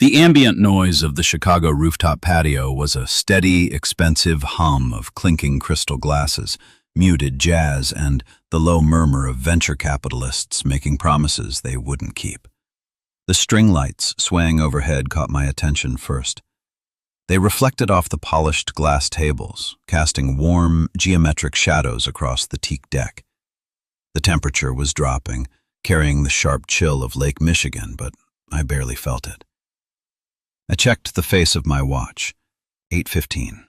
The ambient noise of the Chicago rooftop patio was a steady, expensive hum of clinking crystal glasses, muted jazz, and the low murmur of venture capitalists making promises they wouldn't keep. The string lights swaying overhead caught my attention first. They reflected off the polished glass tables, casting warm, geometric shadows across the teak deck. The temperature was dropping, carrying the sharp chill of Lake Michigan, but I barely felt it. I checked the face of my watch. 8:15.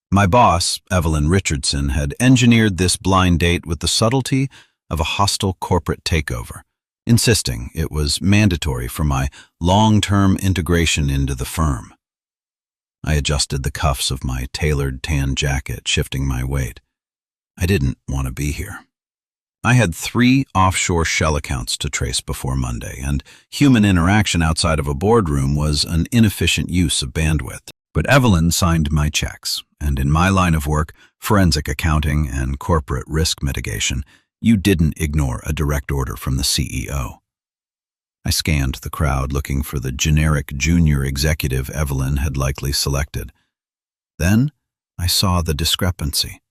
My boss, Amaya Richardson, had engineered this blind date with the subtlety of a hostile corporate takeover, insisting it was mandatory for my long-term integration into the firm. I adjusted the cuffs of my tailored tan jacket, shifting my weight. I didn't want to be here. I had 3 offshore shell accounts to trace before Monday, and human interaction outside of a boardroom was an inefficient use of bandwidth. But Evelyn signed my checks, and in my line of work, forensic accounting and corporate risk mitigation, you didn't ignore a direct order from the CEO. I scanned the crowd looking for the generic junior executive Evelyn had likely selected. Then I saw the discrepancy.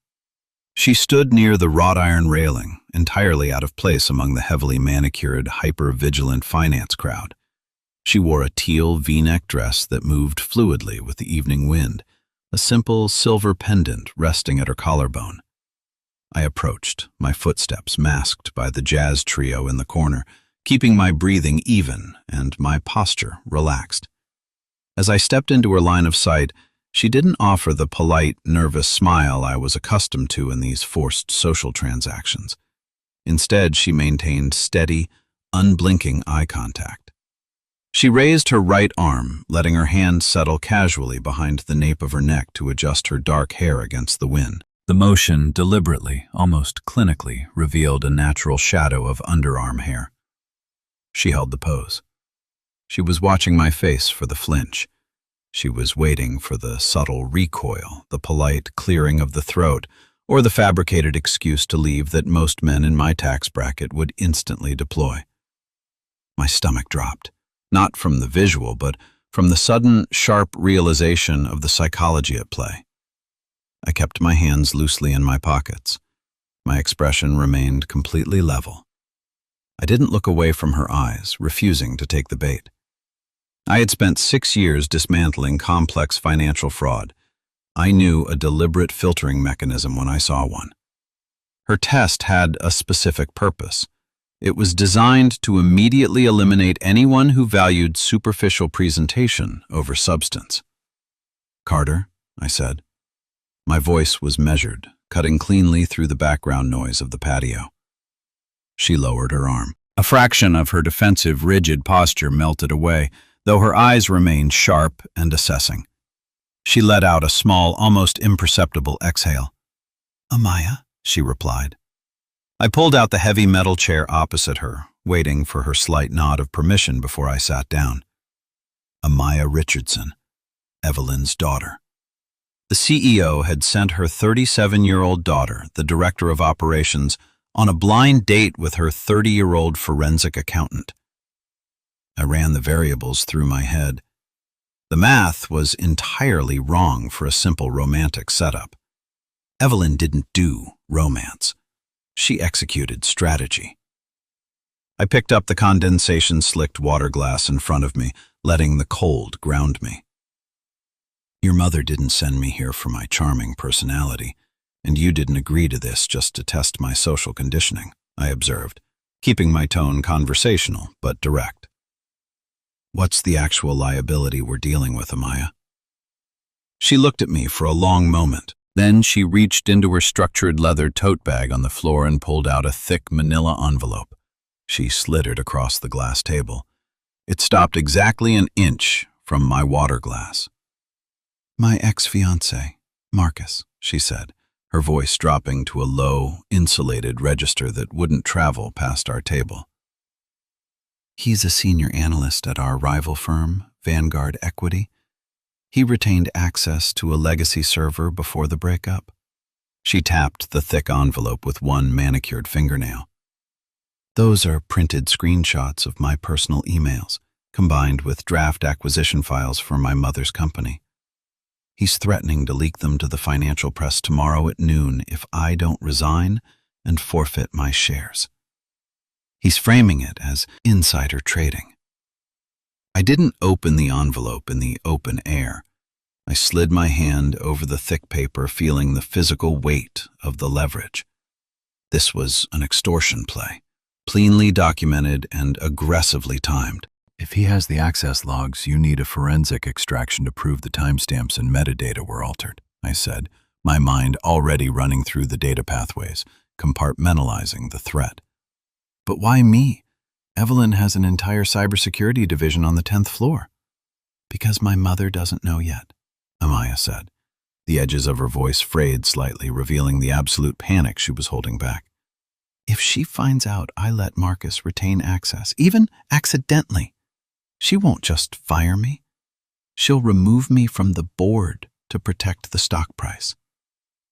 She stood near the wrought iron railing, entirely out of place among the heavily manicured, hyper-vigilant finance crowd. She wore a teal V-neck dress that moved fluidly with the evening wind, a simple silver pendant resting at her collarbone. I approached, my footsteps masked by the jazz trio in the corner, keeping my breathing even and my posture relaxed. As I stepped into her line of sight, she didn't offer the polite, nervous smile I was accustomed to in these forced social transactions. Instead, she maintained steady, unblinking eye contact. She raised her right arm, letting her hand settle casually behind the nape of her neck to adjust her dark hair against the wind. The motion deliberately, almost clinically, revealed a natural shadow of underarm hair. She held the pose. She was watching my face for the flinch. She was waiting for the subtle recoil, the polite clearing of the throat, or the fabricated excuse to leave that most men in my tax bracket would instantly deploy. My stomach dropped, not from the visual, but from the sudden, sharp realization of the psychology at play. I kept my hands loosely in my pockets. My expression remained completely level. I didn't look away from her eyes, refusing to take the bait. I had spent 6 years dismantling complex financial fraud. I knew a deliberate filtering mechanism when I saw one. Her test had a specific purpose. It was designed to immediately eliminate anyone who valued superficial presentation over substance. "Carter," I said. My voice was measured, cutting cleanly through the background noise of the patio. She lowered her arm. A fraction of her defensive, rigid posture melted away, though her eyes remained sharp and assessing. She let out a small, almost imperceptible exhale. "Amaya," she replied. I pulled out the heavy metal chair opposite her, waiting for her slight nod of permission before I sat down. Amaya Richardson, Evelyn's daughter. The CEO had sent her 37-year-old daughter, the director of operations, on a blind date with her 30-year-old forensic accountant. I ran the variables through my head. The math was entirely wrong for a simple romantic setup. Evelyn didn't do romance. She executed strategy. I picked up the condensation-slicked water glass in front of me, letting the cold ground me. "Your mother didn't send me here for my charming personality, and you didn't agree to this just to test my social conditioning," I observed, keeping my tone conversational but direct. "What's the actual liability we're dealing with, Amaya?" She looked at me for a long moment. Then she reached into her structured leather tote bag on the floor and pulled out a thick manila envelope. She slid it across the glass table. It stopped exactly an inch from my water glass. "My ex-fiancé, Marcus," she said, her voice dropping to a low, insulated register that wouldn't travel past our table. "He's a senior analyst at our rival firm, Vanguard Equity. He retained access to a legacy server before the breakup." She tapped the thick envelope with one manicured fingernail. "Those are printed screenshots of my personal emails. combined with draft acquisition files for my mother's company. He's threatening to leak them to the financial press tomorrow at noon if I don't resign and forfeit my shares. He's framing it as insider trading. I didn't open the envelope in the open air. I slid my hand over the thick paper, feeling the physical weight of the leverage. This was an extortion play, cleanly documented and aggressively timed. If he has the access logs, you need a forensic extraction to prove the timestamps and metadata were altered, I said, my mind already running through the data pathways, compartmentalizing the threat. But why me? Evelyn has an entire cybersecurity division on the 10th floor. Because my mother doesn't know yet, Amaya said. The edges of her voice frayed slightly, revealing the absolute panic she was holding back. If she finds out I let Marcus retain access, even accidentally, she won't just fire me. She'll remove me from the board to protect the stock price.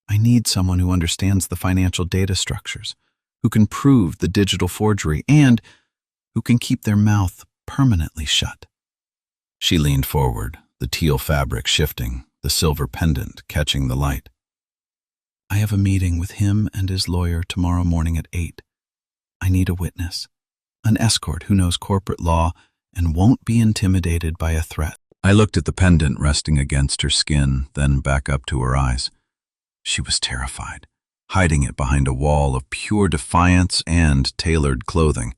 I need someone who understands the financial data structures, who can prove the digital forgery, and who can keep their mouth permanently shut. She leaned forward, the teal fabric shifting, the silver pendant catching the light. I have a meeting with him and his lawyer tomorrow morning at 8. I need a witness, an escort who knows corporate law and won't be intimidated by a threat. I looked at the pendant resting against her skin, then back up to her eyes. She was terrified, hiding it behind a wall of pure defiance and tailored clothing.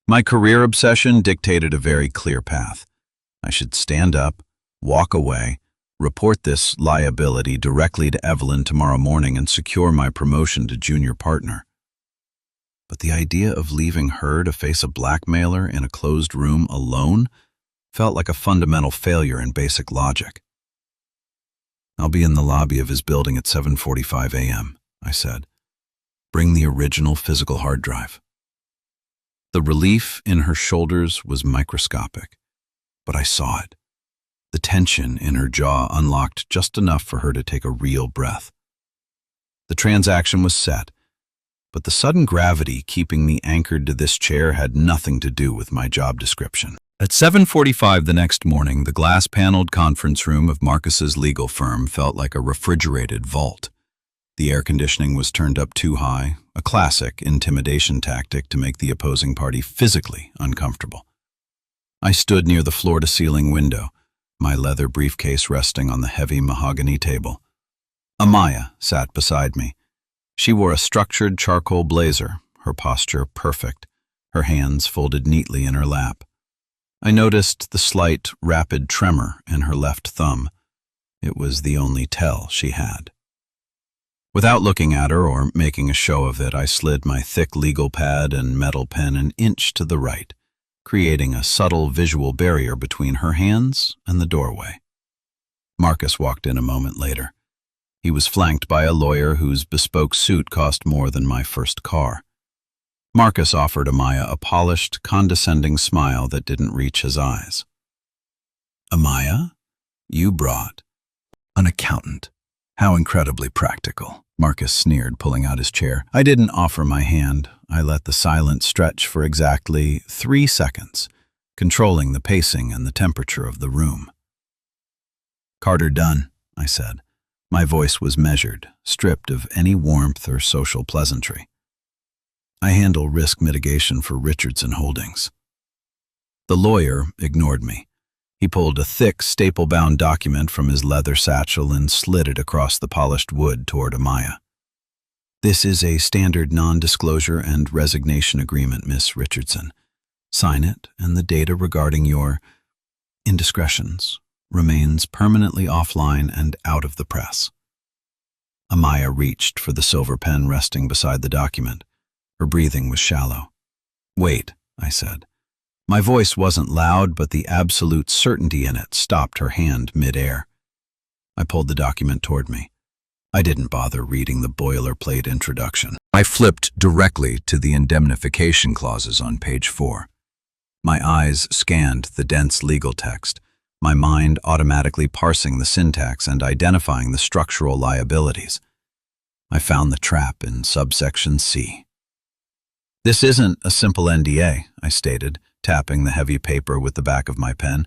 My career obsession dictated a very clear path. I should stand up, walk away, report this liability directly to Evelyn tomorrow morning and secure my promotion to junior partner. But the idea of leaving her to face a blackmailer in a closed room alone felt like a fundamental failure in basic logic. I'll be in the lobby of his building at 7:45 a.m., I said. Bring the original physical hard drive. The relief in her shoulders was microscopic, but I saw it. The tension in her jaw unlocked just enough for her to take a real breath. The transaction was set, but the sudden gravity keeping me anchored to this chair had nothing to do with my job description. At 7:45 the next morning, the glass-paneled conference room of Marcus's legal firm felt like a refrigerated vault. The air conditioning was turned up too high, a classic intimidation tactic to make the opposing party physically uncomfortable. I stood near the floor-to-ceiling window, my leather briefcase resting on the heavy mahogany table. Amaya sat beside me. She wore a structured charcoal blazer, her posture perfect, her hands folded neatly in her lap. I noticed the slight, rapid tremor in her left thumb. It was the only tell she had. Without looking at her or making a show of it, I slid my thick legal pad and metal pen an inch to the right, creating a subtle visual barrier between her hands and the doorway. Marcus walked in a moment later. He was flanked by a lawyer whose bespoke suit cost more than my first car. Marcus offered Amaya a polished, condescending smile that didn't reach his eyes. Amaya, you brought an accountant. How incredibly practical, Marcus sneered, pulling out his chair. I didn't offer my hand. I let the silence stretch for exactly 3 seconds, controlling the pacing and the temperature of the room. Carter Dunn, I said. My voice was measured, stripped of any warmth or social pleasantry. I handle risk mitigation for Richardson Holdings. The lawyer ignored me. He pulled a thick, staple-bound document from his leather satchel and slid it across the polished wood toward Amaya. This is a standard non-disclosure and resignation agreement, Miss Richardson. Sign it, and the data regarding your indiscretions remains permanently offline and out of the press. Amaya reached for the silver pen resting beside the document. Her breathing was shallow. Wait, I said. My voice wasn't loud, but the absolute certainty in it stopped her hand mid-air. I pulled the document toward me. I didn't bother reading the boilerplate introduction. I flipped directly to the indemnification clauses on page 4. My eyes scanned the dense legal text, my mind automatically parsing the syntax and identifying the structural liabilities. I found the trap in subsection C. This isn't a simple NDA, I stated, tapping the heavy paper with the back of my pen.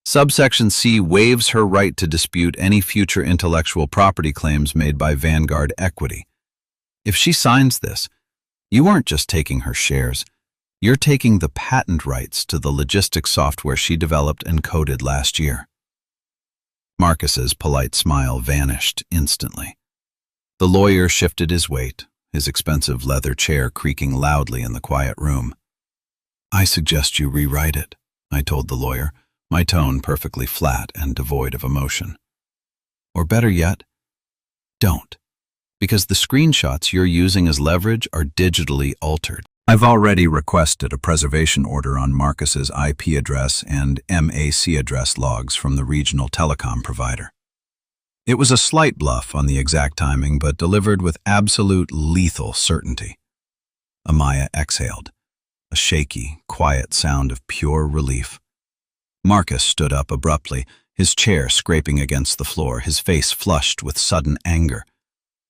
Subsection C waives her right to dispute any future intellectual property claims made by Vanguard Equity. If she signs this, you aren't just taking her shares, you're taking the patent rights to the logistics software she developed and coded last year. Marcus's polite smile vanished instantly. The lawyer shifted his weight, his expensive leather chair creaking loudly in the quiet room. I suggest you rewrite it, I told the lawyer, my tone perfectly flat and devoid of emotion. Or better yet, don't, because the screenshots you're using as leverage are digitally altered. I've already requested a preservation order on Marcus's IP address and MAC address logs from the regional telecom provider. It was a slight bluff on the exact timing, but delivered with absolute lethal certainty. Amaya exhaled, a shaky, quiet sound of pure relief. Marcus stood up abruptly, his chair scraping against the floor, his face flushed with sudden anger.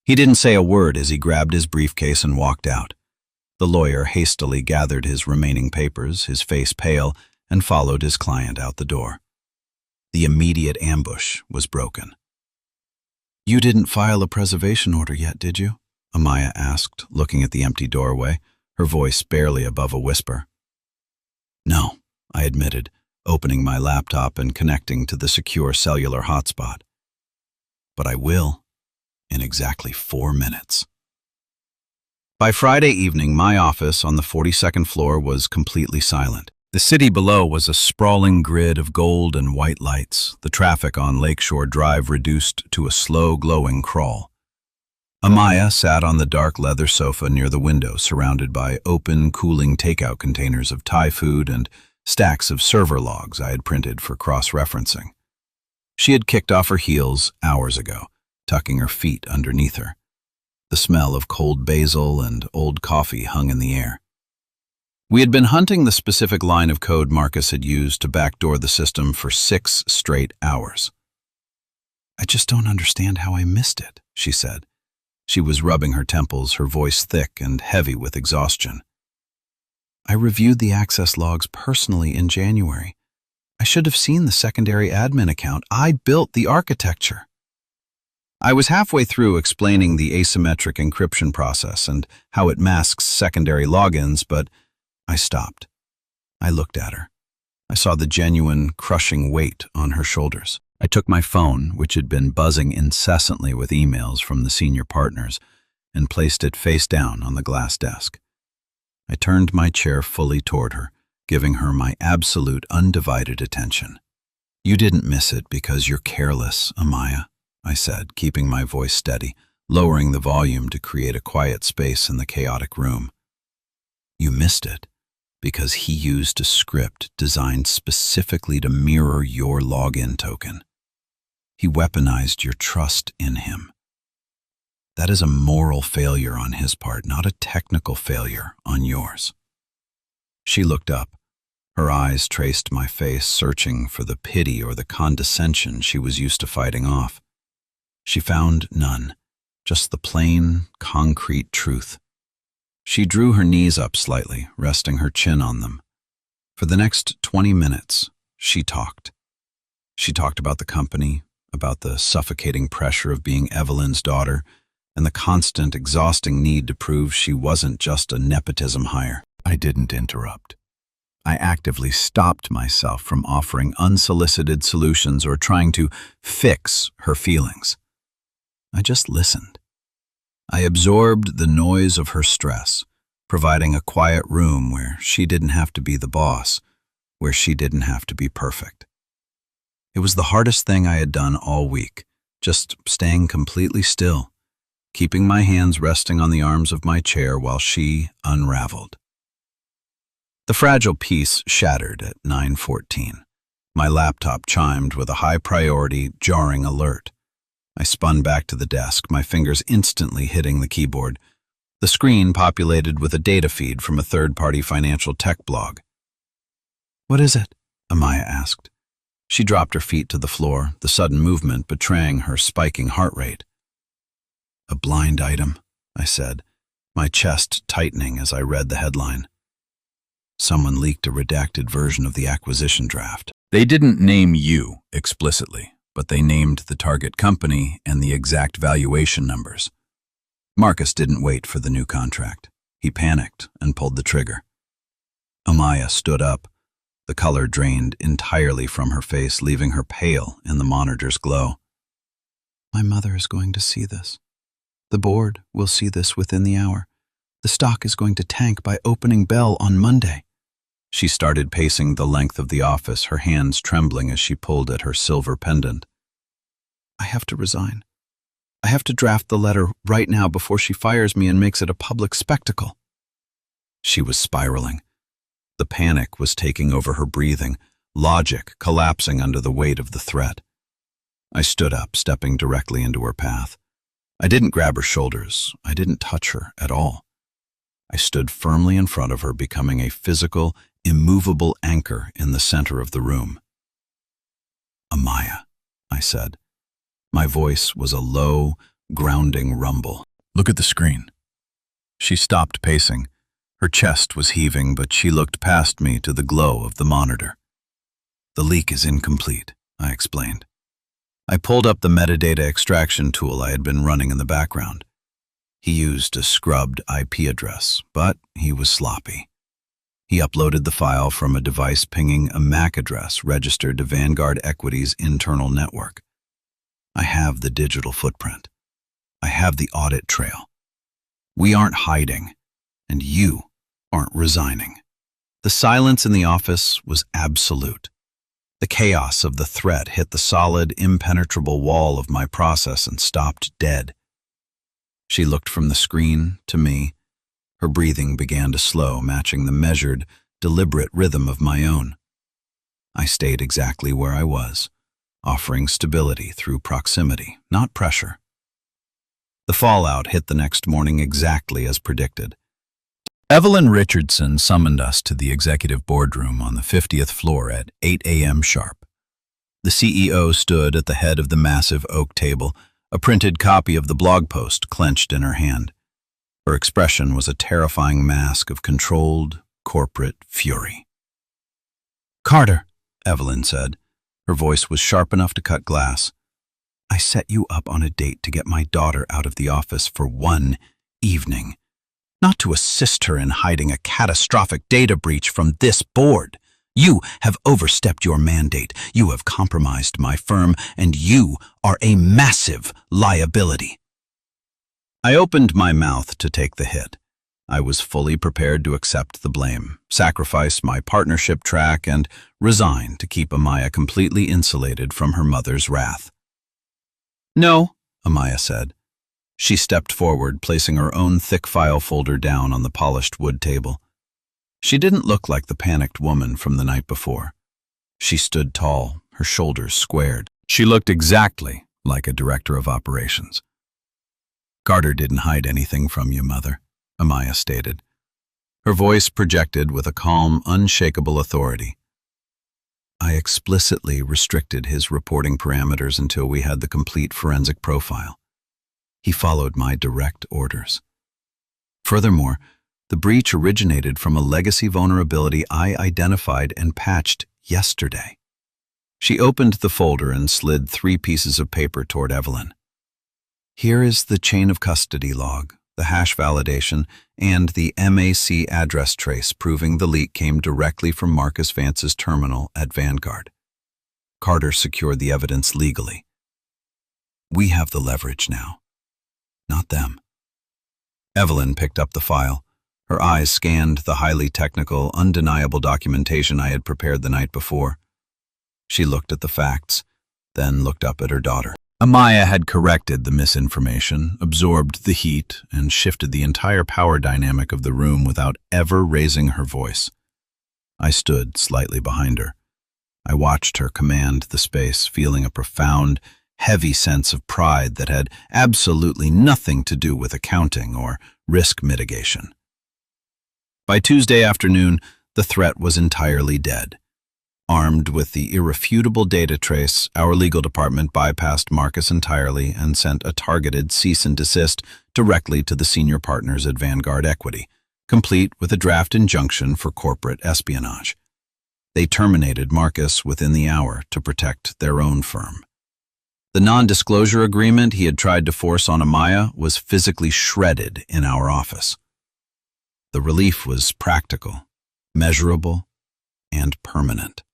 He didn't say a word as he grabbed his briefcase and walked out. The lawyer hastily gathered his remaining papers, his face pale, and followed his client out the door. The immediate ambush was broken. You didn't file a preservation order yet, did you? Amaya asked, looking at the empty doorway, her voice barely above a whisper. No, I admitted, opening my laptop and connecting to the secure cellular hotspot. But I will, in exactly 4 minutes. By Friday evening, my office on the 42nd floor was completely silent. The city below was a sprawling grid of gold and white lights, the traffic on Lakeshore Drive reduced to a slow, glowing crawl. Amaya sat on the dark leather sofa near the window, surrounded by open, cooling takeout containers of Thai food and stacks of server logs I had printed for cross-referencing. She had kicked off her heels hours ago, tucking her feet underneath her. The smell of cold basil and old coffee hung in the air. We had been hunting the specific line of code Marcus had used to backdoor the system for 6 straight hours. I just don't understand how I missed it, she said. She was rubbing her temples, her voice thick and heavy with exhaustion. I reviewed the access logs personally in January. I should have seen the secondary admin account. I built the architecture. I was halfway through explaining the asymmetric encryption process and how it masks secondary logins, but I stopped. I looked at her. I saw the genuine, crushing weight on her shoulders. I took my phone, which had been buzzing incessantly with emails from the senior partners, and placed it face down on the glass desk. I turned my chair fully toward her, giving her my absolute, undivided attention. You didn't miss it because you're careless, Amaya, I said, keeping my voice steady, lowering the volume to create a quiet space in the chaotic room. You missed it because he used a script designed specifically to mirror your login token. He weaponized your trust in him. That is a moral failure on his part, not a technical failure on yours. She looked up. Her eyes traced my face, searching for the pity or the condescension she was used to fighting off. She found none, just the plain, concrete truth. She drew her knees up slightly, resting her chin on them. For the next 20 minutes, she talked. She talked about the company, about the suffocating pressure of being Evelyn's daughter, and the constant, exhausting need to prove she wasn't just a nepotism hire. I didn't interrupt. I actively stopped myself from offering unsolicited solutions or trying to fix her feelings. I just listened. I absorbed the noise of her stress, providing a quiet room where she didn't have to be the boss, where she didn't have to be perfect. It was the hardest thing I had done all week, just staying completely still, keeping my hands resting on the arms of my chair while she unraveled. The fragile piece shattered at 9:14. My laptop chimed with a high-priority, jarring alert. I spun back to the desk, my fingers instantly hitting the keyboard. The screen populated with a data feed from a third-party financial tech blog. "What is it?" Amaya asked. She dropped her feet to the floor, the sudden movement betraying her spiking heart rate. "A blind item," I said, my chest tightening as I read the headline. Someone leaked a redacted version of the acquisition draft. They didn't name you explicitly, but they named the target company and the exact valuation numbers. Marcus didn't wait for the new contract. He panicked and pulled the trigger. Amaya stood up. The color drained entirely from her face, leaving her pale in the monitor's glow. My mother is going to see this. The board will see this within the hour. The stock is going to tank by opening bell on Monday. She started pacing the length of the office, her hands trembling as she pulled at her silver pendant. I have to resign. I have to draft the letter right now before she fires me and makes it a public spectacle. She was spiraling. The panic was taking over her breathing, logic collapsing under the weight of the threat. I stood up, stepping directly into her path. I didn't grab her shoulders. I didn't touch her at all. I stood firmly in front of her, becoming a physical, immovable anchor in the center of the room. Amaya, I said. My voice was a low, grounding rumble. Look at the screen. She stopped pacing. Her chest was heaving, but she looked past me to the glow of the monitor. The leak is incomplete, I explained. I pulled up the metadata extraction tool I had been running in the background. He used a scrubbed IP address, but he was sloppy. He uploaded the file from a device pinging a MAC address registered to Vanguard Equity's internal network. I have the digital footprint. I have the audit trail. We aren't hiding, and you aren't resigning. The silence in the office was absolute. The chaos of the threat hit the solid, impenetrable wall of my process and stopped dead. She looked from the screen to me. Her breathing began to slow, matching the measured, deliberate rhythm of my own. I stayed exactly where I was, offering stability through proximity, not pressure. The fallout hit the next morning exactly as predicted. Amaya Richardson summoned us to the executive boardroom on the 50th floor at 8 a.m. sharp. The CEO stood at the head of the massive oak table, a printed copy of the blog post clenched in her hand. Her expression was a terrifying mask of controlled, corporate fury. "Carter," Evelyn said. Her voice was sharp enough to cut glass. "I set you up on a date to get my daughter out of the office for one evening, not to assist her in hiding a catastrophic data breach from this board. You have overstepped your mandate. You have compromised my firm, and you are a massive liability." I opened my mouth to take the hit. I was fully prepared to accept the blame, sacrifice my partnership track, and resign to keep Amaya completely insulated from her mother's wrath. "No," Amaya said. She stepped forward, placing her own thick file folder down on the polished wood table. She didn't look like the panicked woman from the night before. She stood tall, her shoulders squared. She looked exactly like a director of operations. "Carter didn't hide anything from you, Mother," Amaya stated. Her voice projected with a calm, unshakable authority. "I explicitly restricted his reporting parameters until we had the complete forensic profile. He followed my direct orders. Furthermore, the breach originated from a legacy vulnerability I identified and patched yesterday." She opened the folder and slid 3 pieces of paper toward Evelyn. "Here is the chain of custody log, the hash validation, and the MAC address trace proving the leak came directly from Marcus Vance's terminal at Vanguard. Carter secured the evidence legally. We have the leverage now, not them." Evelyn picked up the file. Her eyes scanned the highly technical, undeniable documentation I had prepared the night before. She looked at the facts, then looked up at her daughter. Amaya had corrected the misinformation, absorbed the heat, and shifted the entire power dynamic of the room without ever raising her voice. I stood slightly behind her. I watched her command the space, feeling a profound, heavy sense of pride that had absolutely nothing to do with accounting or risk mitigation. By Tuesday afternoon, the threat was entirely dead. Armed with the irrefutable data trace, our legal department bypassed Marcus entirely and sent a targeted cease and desist directly to the senior partners at Vanguard Equity, complete with a draft injunction for corporate espionage. They terminated Marcus within the hour to protect their own firm. The non-disclosure agreement he had tried to force on Amaya was physically shredded in our office. The relief was practical, measurable, and permanent.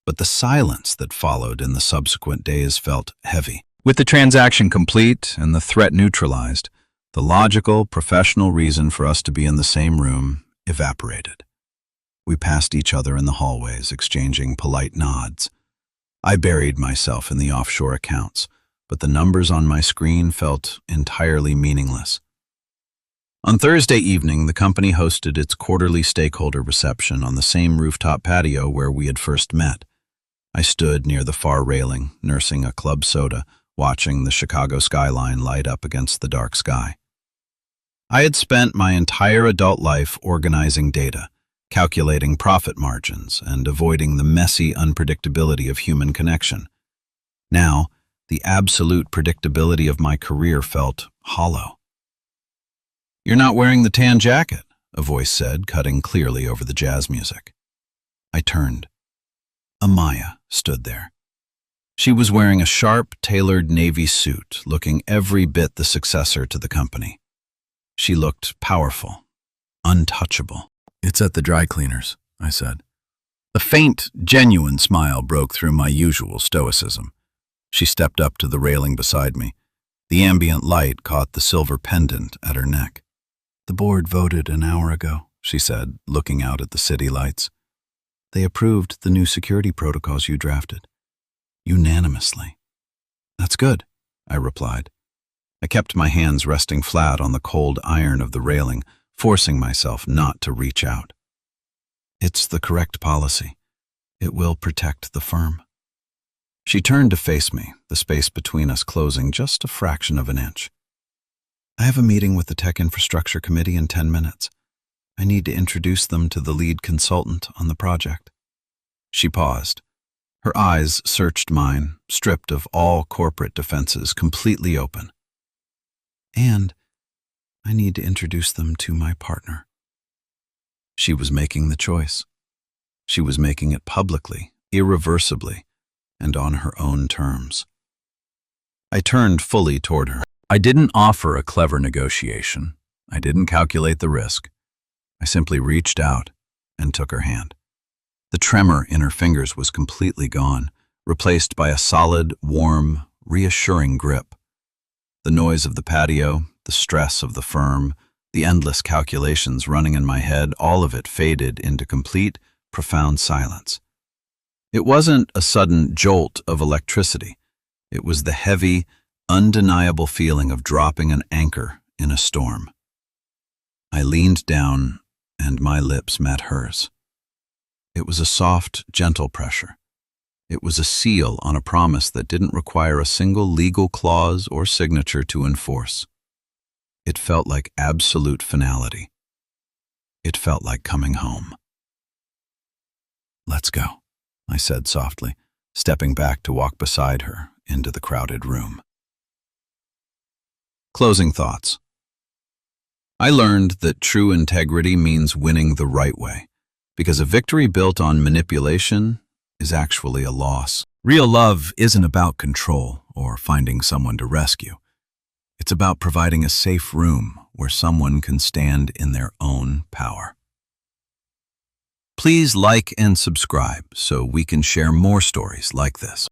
But the silence that followed in the subsequent days felt heavy. With the transaction complete and the threat neutralized, the logical, professional reason for us to be in the same room evaporated. We passed each other in the hallways, exchanging polite nods. I buried myself in the offshore accounts, but the numbers on my screen felt entirely meaningless. On Thursday evening, the company hosted its quarterly stakeholder reception on the same rooftop patio where we had first met. I stood near the far railing, nursing a club soda, watching the Chicago skyline light up against the dark sky. I had spent my entire adult life organizing data, calculating profit margins, and avoiding the messy unpredictability of human connection. Now, the absolute predictability of my career felt hollow. "You're not wearing the tan jacket," a voice said, cutting clearly over the jazz music. I turned. Amaya stood there. She was wearing a sharp, tailored navy suit, looking every bit the successor to the company. She looked powerful, untouchable. "It's at the dry cleaners," I said. A faint, genuine smile broke through my usual stoicism. She stepped up to the railing beside me. The ambient light caught the silver pendant at her neck. "The board voted an hour ago," she said, looking out at the city lights. "They approved the new security protocols you drafted. Unanimously." "That's good," I replied. I kept my hands resting flat on the cold iron of the railing, forcing myself not to reach out. "It's the correct policy. It will protect the firm." She turned to face me, the space between us closing just a fraction of an inch. "I have a meeting with the Tech Infrastructure Committee in 10 minutes. I need to introduce them to the lead consultant on the project." She paused. Her eyes searched mine, stripped of all corporate defenses, completely open. "And I need to introduce them to my partner." She was making the choice. She was making it publicly, irreversibly, and on her own terms. I turned fully toward her. I didn't offer a clever negotiation. I didn't calculate the risk. I simply reached out and took her hand. The tremor in her fingers was completely gone, replaced by a solid, warm, reassuring grip. The noise of the patio, the stress of the firm, the endless calculations running in my head, all of it faded into complete, profound silence. It wasn't a sudden jolt of electricity. It was the heavy, undeniable feeling of dropping an anchor in a storm. I leaned down, and my lips met hers. It was a soft, gentle pressure. It was a seal on a promise that didn't require a single legal clause or signature to enforce. It felt like absolute finality. It felt like coming home. "Let's go," I said softly, stepping back to walk beside her into the crowded room. Closing thoughts. I learned that true integrity means winning the right way, because a victory built on manipulation is actually a loss. Real love isn't about control or finding someone to rescue. It's about providing a safe room where someone can stand in their own power. Please like and subscribe so we can share more stories like this.